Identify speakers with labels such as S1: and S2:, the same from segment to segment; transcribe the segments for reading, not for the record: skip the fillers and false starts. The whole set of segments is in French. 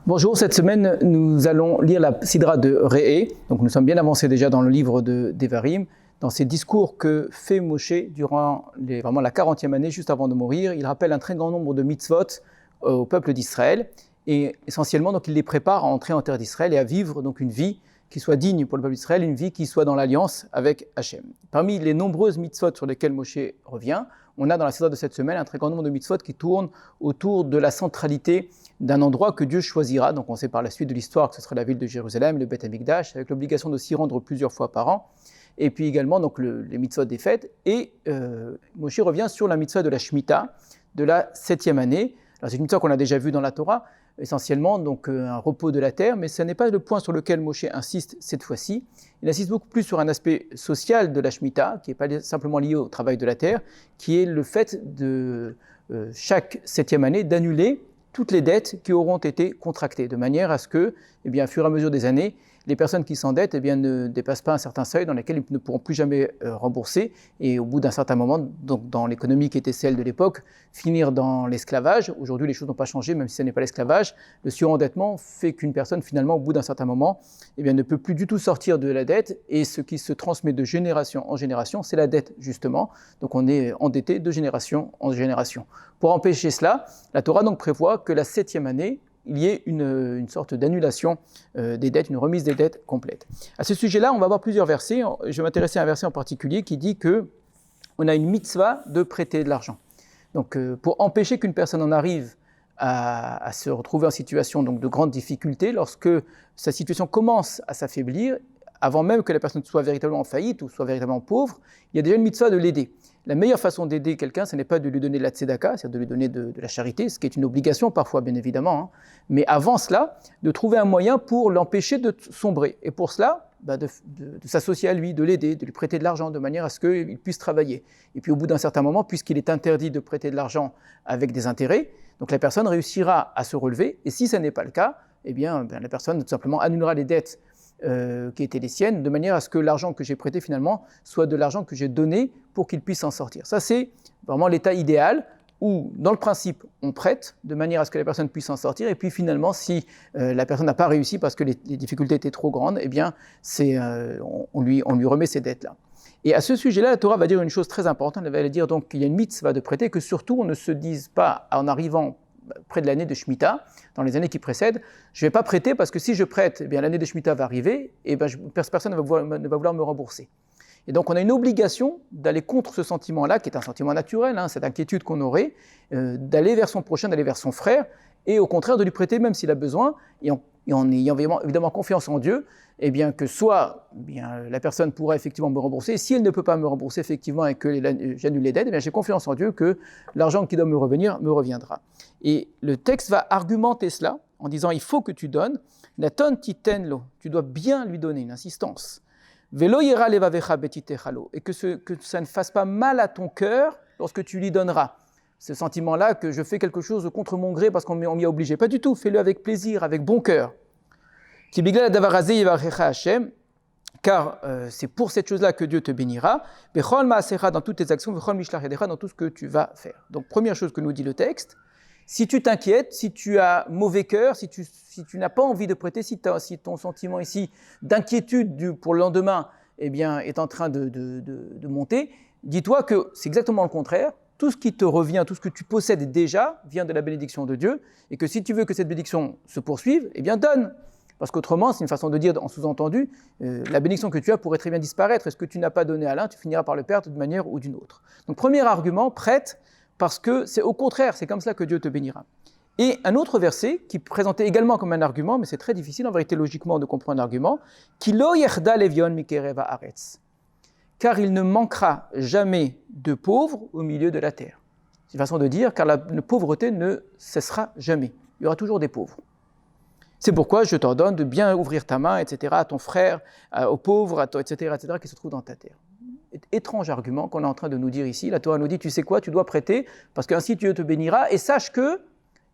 S1: Bonjour, cette semaine nous allons lire la Sidra de Re'eh. Donc nous sommes bien avancés déjà dans le livre de Devarim. Dans ces discours que fait Moshe durant vraiment la 40e année, juste avant de mourir, il rappelle un très grand nombre de mitzvot au peuple d'Israël. Et essentiellement, donc, il les prépare à entrer en terre d'Israël et à vivre donc, une vie qui soit digne pour le peuple d'Israël, une vie qui soit dans l'alliance avec Hachem. Parmi les nombreuses mitzvot sur lesquelles Moshe revient, on a dans la Sidra de cette semaine un très grand nombre de mitzvot qui tournent autour de la centralité d'un endroit que Dieu choisira. Donc on sait par la suite de l'histoire que ce serait la ville de Jérusalem, le Beth Amikdash, avec l'obligation de s'y rendre plusieurs fois par an. Et puis également donc, les mitzvot des fêtes. Et Moshe revient sur la mitzvah de la Shemitah, de la 7e année. Alors c'est une mitzvah qu'on a déjà vue dans la Torah, essentiellement donc un repos de la terre, mais ce n'est pas le point sur lequel Moshe insiste cette fois-ci. Il insiste beaucoup plus sur un aspect social de la Shemitah, qui n'est pas simplement lié au travail de la terre, qui est le fait de chaque 7e année d'annuler toutes les dettes qui auront été contractées, de manière à ce que, au fur et à mesure des années, les personnes qui s'endettent ne dépassent pas un certain seuil dans lequel ils ne pourront plus jamais rembourser, et au bout d'un certain moment, donc dans l'économie qui était celle de l'époque, finir dans l'esclavage. Aujourd'hui, les choses n'ont pas changé, même si ce n'est pas l'esclavage. Le surendettement fait qu'une personne, finalement, au bout d'un certain moment, ne peut plus du tout sortir de la dette, et ce qui se transmet de génération en génération, c'est la dette, justement. Donc on est endetté de génération en génération. Pour empêcher cela, la Torah donc prévoit que la 7e année, il y ait une sorte d'annulation des dettes, une remise des dettes complète. À ce sujet-là, on va voir plusieurs versets. Je vais m'intéresser à un verset en particulier qui dit qu'on a une mitzvah de prêter de l'argent. Donc, pour empêcher qu'une personne en arrive à se retrouver en situation donc, de grande difficulté, lorsque sa situation commence à s'affaiblir, avant même que la personne soit véritablement en faillite ou soit véritablement pauvre, il y a déjà une mitzvah de l'aider. La meilleure façon d'aider quelqu'un, ce n'est pas de lui donner de la tzedaka, c'est-à-dire de lui donner de la charité, ce qui est une obligation parfois, bien évidemment, mais avant cela, de trouver un moyen pour l'empêcher de sombrer. Et pour cela, de s'associer à lui, de l'aider, de lui prêter de l'argent, de manière à ce qu'il puisse travailler. Et puis au bout d'un certain moment, puisqu'il est interdit de prêter de l'argent avec des intérêts, donc la personne réussira à se relever, et si ce n'est pas le cas, la personne tout simplement annulera les dettes qui étaient les siennes, de manière à ce que l'argent que j'ai prêté finalement soit de l'argent que j'ai donné pour qu'il puisse s'en sortir. Ça, c'est vraiment l'état idéal où, dans le principe, on prête de manière à ce que la personne puisse s'en sortir, et puis finalement, si la personne n'a pas réussi parce que les difficultés étaient trop grandes, on lui remet ces dettes-là. Et à ce sujet-là, la Torah va dire une chose très importante, elle va dire donc qu'il y a une mitzvah de prêter, que surtout on ne se dise pas en arrivant près de l'année de Shemitah, dans les années qui précèdent, je ne vais pas prêter parce que si je prête, l'année de Shemitah va arriver et personne ne va vouloir me rembourser. Et donc on a une obligation d'aller contre ce sentiment-là, qui est un sentiment naturel, cette inquiétude qu'on aurait, d'aller vers son prochain, d'aller vers son frère, et au contraire de lui prêter même s'il a besoin, et en ayant évidemment confiance en Dieu, que soit la personne pourra effectivement me rembourser, si elle ne peut pas me rembourser effectivement et que j'annule les dettes, j'ai confiance en Dieu que l'argent qui doit me revenir me reviendra. Et le texte va argumenter cela en disant il faut que tu donnes, naton titenlo, tu dois bien lui donner, une insistance. Velo yera levavecha betitechalo, et que ça ne fasse pas mal à ton cœur lorsque tu lui donneras. Ce sentiment-là que je fais quelque chose contre mon gré parce qu'on m'y a obligé. Pas du tout, fais-le avec plaisir, avec bon cœur. Car c'est pour cette chose-là que Dieu te bénira. Dans toutes tes actions, dans tout ce que tu vas faire. Donc première chose que nous dit le texte, si tu t'inquiètes, si tu as mauvais cœur, si tu n'as pas envie de prêter, si ton sentiment ici d'inquiétude pour le lendemain est en train de monter, dis-toi que c'est exactement le contraire. Tout ce qui te revient, tout ce que tu possèdes déjà vient de la bénédiction de Dieu, et que si tu veux que cette bénédiction se poursuive, donne. Parce qu'autrement, c'est une façon de dire en sous-entendu, la bénédiction que tu as pourrait très bien disparaître, et ce que tu n'as pas donné à l'un, tu finiras par le perdre d'une manière ou d'une autre. Donc premier argument, prête, parce que c'est au contraire, c'est comme ça que Dieu te bénira. Et un autre verset, qui présentait également comme un argument, mais c'est très difficile en vérité logiquement de comprendre l'argument, « Ki lo yerda levion mikereva haaretz » car il ne manquera jamais de pauvres au milieu de la terre. C'est une façon de dire, car la pauvreté ne cessera jamais. Il y aura toujours des pauvres. C'est pourquoi je t'ordonne de bien ouvrir ta main, etc., à ton frère, aux pauvres, etc., qui se trouvent dans ta terre. Étrange argument qu'on est en train de nous dire ici. La Torah nous dit, tu sais quoi, tu dois prêter, parce qu'ainsi Dieu te bénira, et sache qu'il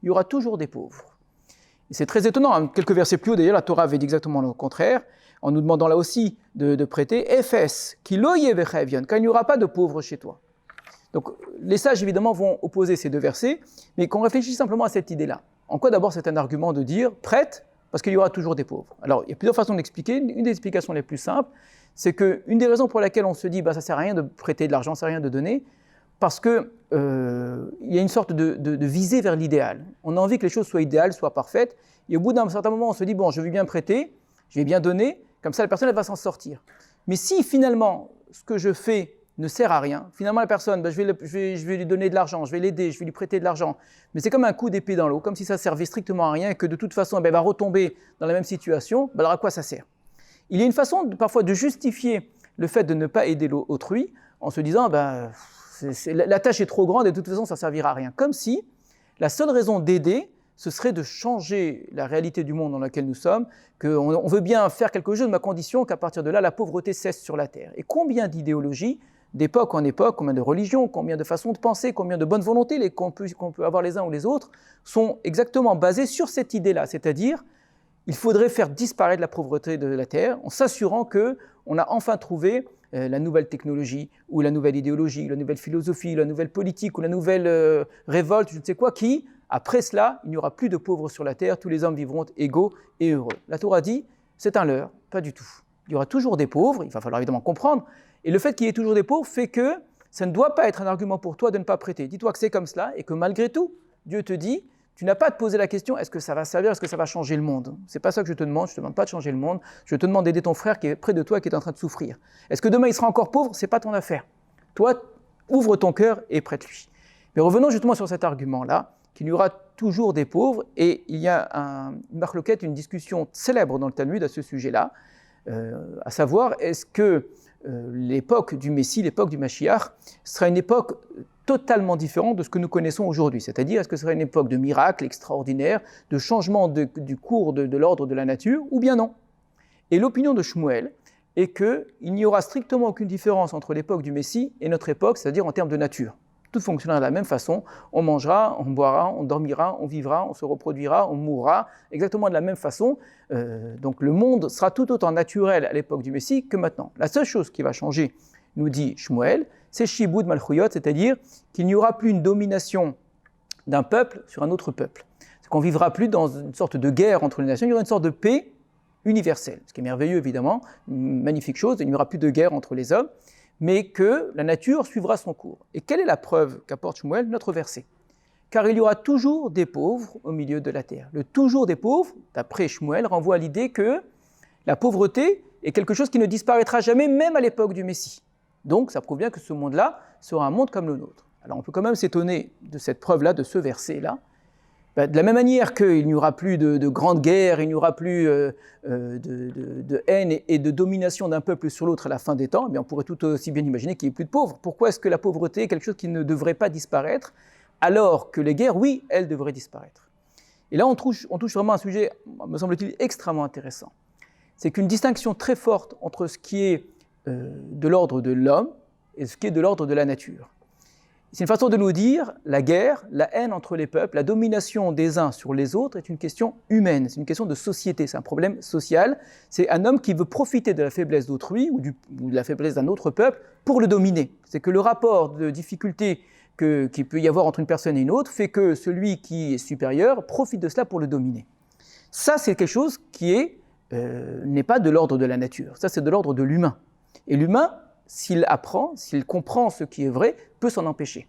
S1: y aura toujours des pauvres. Et c'est très étonnant, quelques versets plus haut, d'ailleurs, la Torah avait dit exactement le contraire, en nous demandant là aussi de prêter, Ephes, qui loye vechevion, car il n'y aura pas de pauvres chez toi. Donc les sages évidemment vont opposer ces deux versets, mais qu'on réfléchisse simplement à cette idée-là. En quoi d'abord c'est un argument de dire prête parce qu'il y aura toujours des pauvres. Alors il y a plusieurs façons d'expliquer. Une des explications les plus simples, c'est qu'une des raisons pour laquelle on se dit ça sert à rien de prêter de l'argent, ça sert à rien de donner, parce que il y a une sorte de visée vers l'idéal. On a envie que les choses soient idéales, soient parfaites, et au bout d'un certain moment on se dit je vais bien prêter, je vais bien donner, comme ça la personne elle va s'en sortir. Mais si finalement ce que je fais ne sert à rien, finalement la personne, je vais lui donner de l'argent, je vais l'aider, je vais lui prêter de l'argent, mais c'est comme un coup d'épée dans l'eau, comme si ça servait strictement à rien et que de toute façon elle va retomber dans la même situation, alors à quoi ça sert? Il y a une façon parfois de justifier le fait de ne pas aider autrui en se disant la tâche est trop grande et de toute façon ça ne servira à rien, comme si la seule raison d'aider ce serait de changer la réalité du monde dans lequel nous sommes, qu'on veut bien faire quelque chose, mais à condition qu'à partir de là, la pauvreté cesse sur la terre. Et combien d'idéologies, d'époque en époque, combien de religions, combien de façons de penser, combien de bonnes volontés qu'on peut avoir les uns ou les autres, sont exactement basées sur cette idée-là, c'est-à-dire il faudrait faire disparaître la pauvreté de la terre en s'assurant qu'on a enfin trouvé la nouvelle technologie, ou la nouvelle idéologie, la nouvelle philosophie, la nouvelle politique, ou la nouvelle révolte, je ne sais quoi, qui, après cela, il n'y aura plus de pauvres sur la terre, tous les hommes vivront égaux et heureux. La Torah dit, c'est un leurre, pas du tout. Il y aura toujours des pauvres, il va falloir évidemment comprendre, et le fait qu'il y ait toujours des pauvres fait que ça ne doit pas être un argument pour toi de ne pas prêter. Dis-toi que c'est comme cela, et que malgré tout, Dieu te dit, tu n'as pas à te poser la question, est-ce que ça va servir, est-ce que ça va changer le monde? C'est pas ça que je te demande demande pas de changer le monde, je te demande d'aider ton frère qui est près de toi, qui est en train de souffrir. Est-ce que demain il sera encore pauvre? C'est pas ton affaire. Toi, ouvre ton cœur et prête-lui. Mais revenons justement sur cet argument-là, qu'il y aura toujours des pauvres, et il y a une marloquette, une discussion célèbre dans le Talmud à ce sujet-là, à savoir, est-ce que l'époque du Messie, l'époque du Mashiach, sera une époque totalement différente de ce que nous connaissons aujourd'hui, c'est-à-dire est-ce que ce sera une époque de miracles extraordinaires, de changement du cours de l'ordre de la nature, ou bien non. Et l'opinion de Shmuel est qu'il n'y aura strictement aucune différence entre l'époque du Messie et notre époque, c'est-à-dire en termes de nature. Tout fonctionnera de la même façon, on mangera, on boira, on dormira, on vivra, on se reproduira, on mourra, exactement de la même façon. Donc le monde sera tout autant naturel à l'époque du Messie que maintenant. La seule chose qui va changer, nous dit Shmuel, c'est Shibud Malchuyot, c'est-à-dire qu'il n'y aura plus une domination d'un peuple sur un autre peuple. C'est qu'on ne vivra plus dans une sorte de guerre entre les nations, il y aura une sorte de paix universelle, ce qui est merveilleux évidemment, une magnifique chose, il n'y aura plus de guerre entre les hommes, mais que la nature suivra son cours. Et quelle est la preuve qu'apporte Shmuel? Notre verset. Car il y aura toujours des pauvres au milieu de la terre. Le toujours des pauvres, d'après Shmuel, renvoie à l'idée que la pauvreté est quelque chose qui ne disparaîtra jamais, même à l'époque du Messie. Donc ça prouve bien que ce monde-là sera un monde comme le nôtre. Alors on peut quand même s'étonner de cette preuve-là, de ce verset-là. De la même manière qu'il n'y aura plus de grandes guerres, il n'y aura plus de haine et de domination d'un peuple sur l'autre à la fin des temps, on pourrait tout aussi bien imaginer qu'il n'y ait plus de pauvres. Pourquoi est-ce que la pauvreté est quelque chose qui ne devrait pas disparaître, alors que les guerres, oui, elles devraient disparaître? Et là, on touche vraiment un sujet, me semble-t-il, extrêmement intéressant. C'est qu'une distinction très forte entre ce qui est de l'ordre de l'homme et ce qui est de l'ordre de la nature. C'est une façon de nous dire, la guerre, la haine entre les peuples, la domination des uns sur les autres est une question humaine, c'est une question de société, c'est un problème social. C'est un homme qui veut profiter de la faiblesse d'autrui ou de la faiblesse d'un autre peuple pour le dominer. C'est que le rapport de difficulté qu'il peut y avoir entre une personne et une autre fait que celui qui est supérieur profite de cela pour le dominer. Ça, c'est quelque chose qui n'est pas de l'ordre de la nature, ça c'est de l'ordre de l'humain. Et l'humain, s'il apprend, s'il comprend ce qui est vrai, peut s'en empêcher.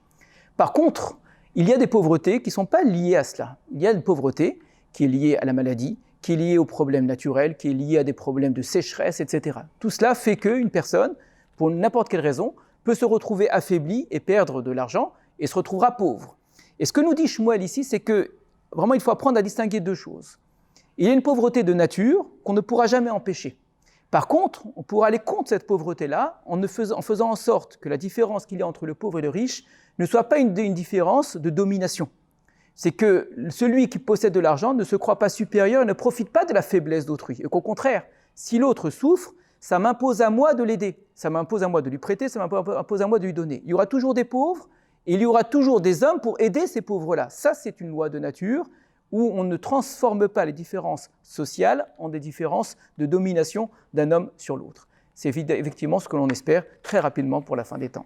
S1: Par contre, il y a des pauvretés qui ne sont pas liées à cela. Il y a une pauvreté qui est liée à la maladie, qui est liée aux problèmes naturels, qui est liée à des problèmes de sécheresse, etc. Tout cela fait qu'une personne, pour n'importe quelle raison, peut se retrouver affaiblie et perdre de l'argent et se retrouvera pauvre. Et ce que nous dit Shmuel ici, c'est que vraiment il faut apprendre à distinguer deux choses. Il y a une pauvreté de nature qu'on ne pourra jamais empêcher. Par contre, on pourra aller contre cette pauvreté-là en faisant en sorte que la différence qu'il y a entre le pauvre et le riche ne soit pas une différence de domination. C'est que celui qui possède de l'argent ne se croit pas supérieur et ne profite pas de la faiblesse d'autrui. Et qu'au contraire, si l'autre souffre, ça m'impose à moi de l'aider, ça m'impose à moi de lui prêter, ça m'impose à moi de lui donner. Il y aura toujours des pauvres et il y aura toujours des hommes pour aider ces pauvres-là. Ça, c'est une loi de nature où on ne transforme pas les différences sociales en des différences de domination d'un homme sur l'autre. C'est effectivement ce que l'on espère très rapidement pour la fin des temps.